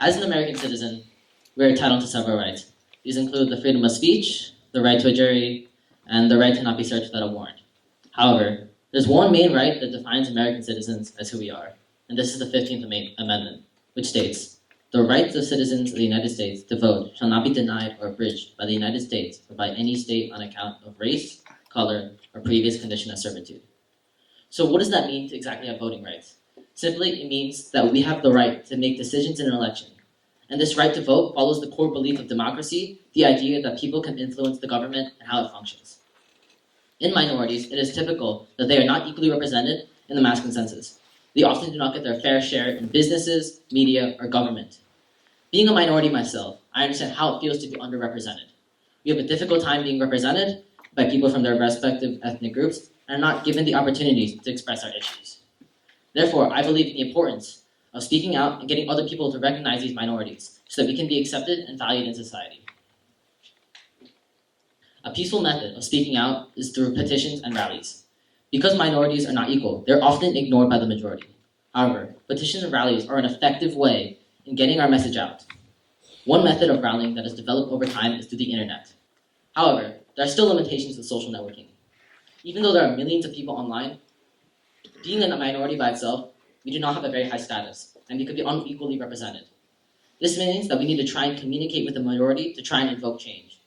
As an American citizen, we are entitled to several rights. These include the freedom of speech, the right to a jury, and the right to not be searched without a warrant. However, there's one main right that defines American citizens as who we are, and this is the 15th Amendment, which states, "The rights of citizens of the United States to vote shall not be denied or abridged by the United States or by any state on account of race, color, or previous condition of servitude." So what does that mean to exactly have voting rights? Simply, it means that we have the right to make decisions in an election. And this right to vote follows the core belief of democracy, the idea that people can influence the government and how it functions. In minorities, it is typical that they are not equally represented in the mass consensus. They often do not get their fair share in businesses, media, or government. Being a minority myself, I understand how it feels to be underrepresented. We have a difficult time being represented by people from their respective ethnic groups and are not given the opportunities to express our issues. Therefore, I believe in the importance of speaking out and getting other people to recognize these minorities so that we can be accepted and valued in society. A peaceful method of speaking out is through petitions and rallies. Because minorities are not equal, they're often ignored by the majority. However, petitions and rallies are an effective way in getting our message out. One method of rallying that has developed over time is through the internet. However, there are still limitations with social networking. Even though there are millions of people online, being a minority by itself, we do not have a very high status, and we could be unequally represented. This means that we need to try and communicate with the majority to try and invoke change.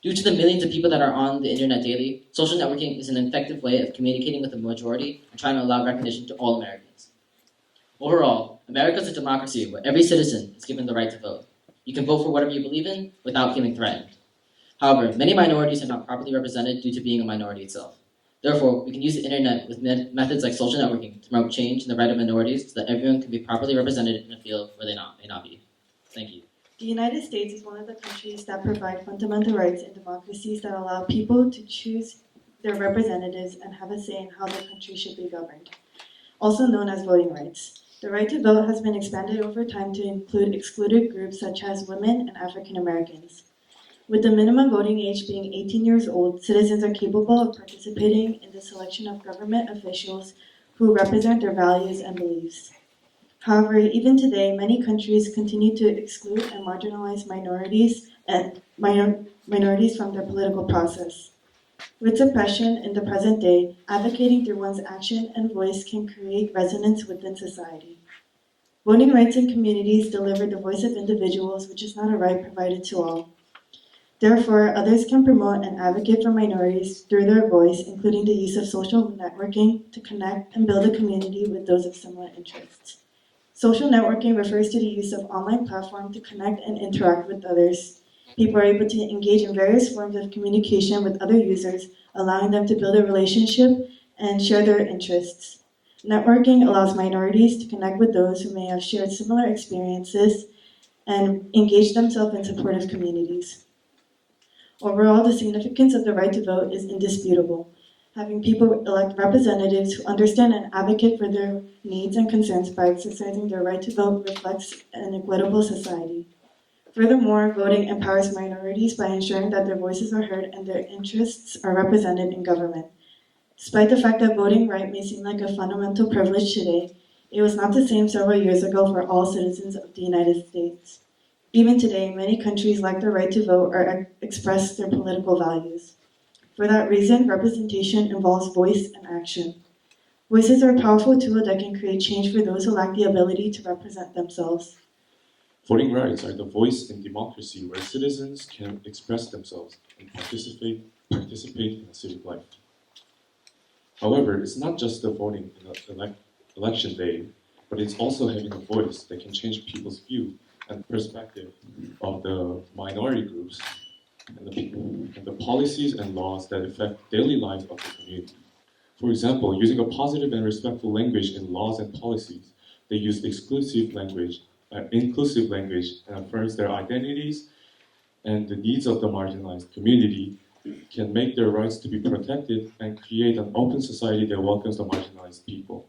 Due to the millions of people that are on the internet daily, social networking is an effective way of communicating with the majority and trying to allow recognition to all Americans. Overall, America is a democracy where every citizen is given the right to vote. You can vote for whatever you believe in without feeling threatened. However, many minorities are not properly represented due to being a minority itself. Therefore, we can use the internet with methods like social networking to promote change in the right of minorities so that everyone can be properly represented in a field where they may not be. Thank you. The United States is one of the countries that provide fundamental rights in democracies that allow people to choose their representatives and have a say in how the country should be governed, also known as voting rights. The right to vote has been expanded over time to include excluded groups such as women and African Americans. With the minimum voting age being 18 years old, citizens are capable of participating in the selection of government officials who represent their values and beliefs. However, even today, many countries continue to exclude and marginalize minorities from their political process. With suppression in the present day, advocating through one's action and voice can create resonance within society. Voting rights in communities deliver the voice of individuals, which is not a right provided to all. Therefore, others can promote and advocate for minorities through their voice, including the use of social networking to connect and build a community with those of similar interests. Social networking refers to the use of online platforms to connect and interact with others. People are able to engage in various forms of communication with other users, allowing them to build a relationship and share their interests. Networking allows minorities to connect with those who may have shared similar experiences and engage themselves in supportive communities. Overall, the significance of the right to vote is indisputable. Having people elect representatives who understand and advocate for their needs and concerns by exercising their right to vote reflects an equitable society. Furthermore, voting empowers minorities by ensuring that their voices are heard and their interests are represented in government. Despite the fact that voting right may seem like a fundamental privilege today, it was not the same several years ago for all citizens of the United States. Even today, many countries lack the right to vote or express their political values. For that reason, representation involves voice and action. Voices are a powerful tool that can create change for those who lack the ability to represent themselves. Voting rights are the voice in democracy where citizens can express themselves and participate in a civic life. However, it's not just the voting in election day, but it's also having a voice that can change people's view and perspective of the minority groups and the policies and laws that affect daily life of the community. For example, using a positive and respectful language in laws and policies, they use inclusive language and affirms their identities and the needs of the marginalized community, can make their rights to be protected and create an open society that welcomes the marginalized people.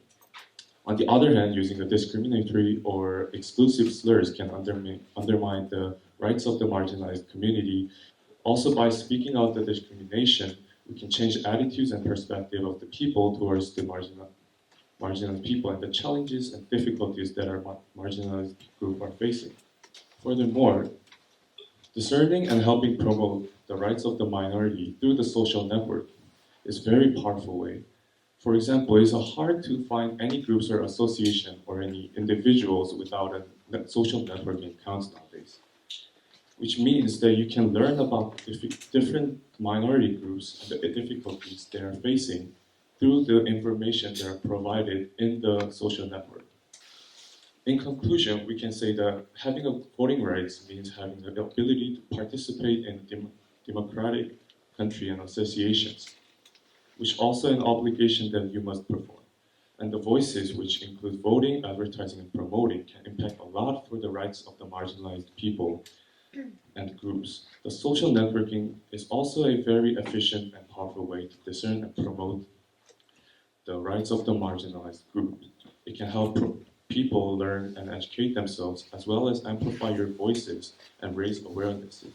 On the other hand, using a discriminatory or exclusive slurs can undermine the rights of the marginalized community. Also, by speaking out the discrimination, we can change attitudes and perspective of the people towards the marginalized people and the challenges and difficulties that our marginalized group are facing. Furthermore, discerning and helping promote the rights of the minority through the social network is a very powerful way. For example, it is hard to find any groups or association or any individuals without a social networking accounts nowadays, which means that you can learn about different minority groups and the difficulties they are facing through the information that are provided in the social network. In conclusion, we can say that having a voting rights means having the ability to participate in democratic country and associations, which also an obligation that you must perform. And the voices, which include voting, advertising, and promoting, can impact a lot for the rights of the marginalized people and groups. The social networking is also a very efficient and powerful way to discern and promote the rights of the marginalized group. It can help people learn and educate themselves, as well as amplify your voices and raise awareness.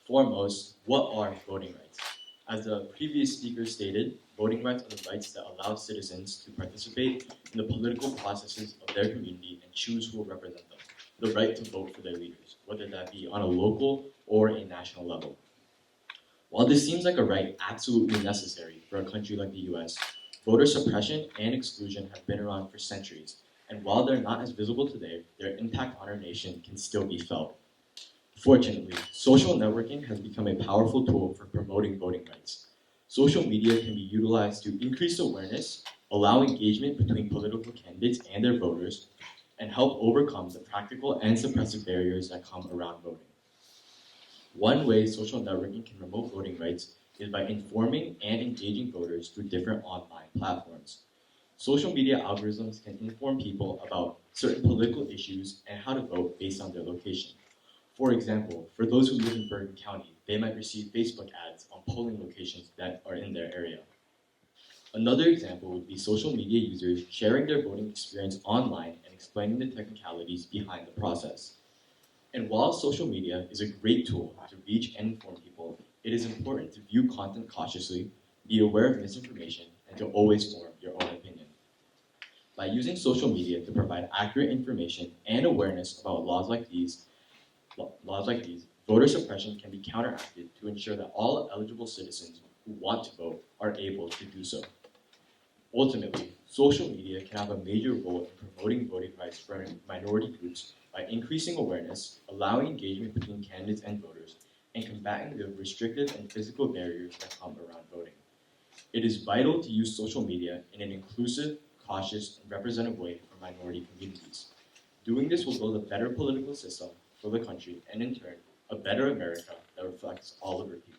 Foremost, what are voting rights? As the previous speaker stated, voting rights are the rights that allow citizens to participate in the political processes of their community and choose who will represent them. The right to vote for their leaders, whether that be on a local or a national level. While this seems like a right absolutely necessary for a country like the US, voter suppression and exclusion have been around for centuries, and while they're not as visible today, their impact on our nation can still be felt. Fortunately, social networking has become a powerful tool for promoting voting rights. Social media can be utilized to increase awareness, allow engagement between political candidates and their voters, and help overcome the practical and suppressive barriers that come around voting. One way social networking can promote voting rights is by informing and engaging voters through different online platforms. Social media algorithms can inform people about certain political issues and how to vote based on their location. For example, for those who live in Bergen County, they might receive Facebook ads on polling locations that are in their area. Another example would be social media users sharing their voting experience online and explaining the technicalities behind the process. And while social media is a great tool to reach and inform people, it is important to view content cautiously, be aware of misinformation, and to always form your own opinion. By using social media to provide accurate information and awareness about laws like these, voter suppression can be counteracted to ensure that all eligible citizens who want to vote are able to do so. Ultimately, social media can have a major role in promoting voting rights for minority groups by increasing awareness, allowing engagement between candidates and voters, and combating the restrictive and physical barriers that come around voting. It is vital to use social media in an inclusive, cautious, and representative way for minority communities. Doing this will build a better political system for the country and, in turn, a better America that reflects all of our people.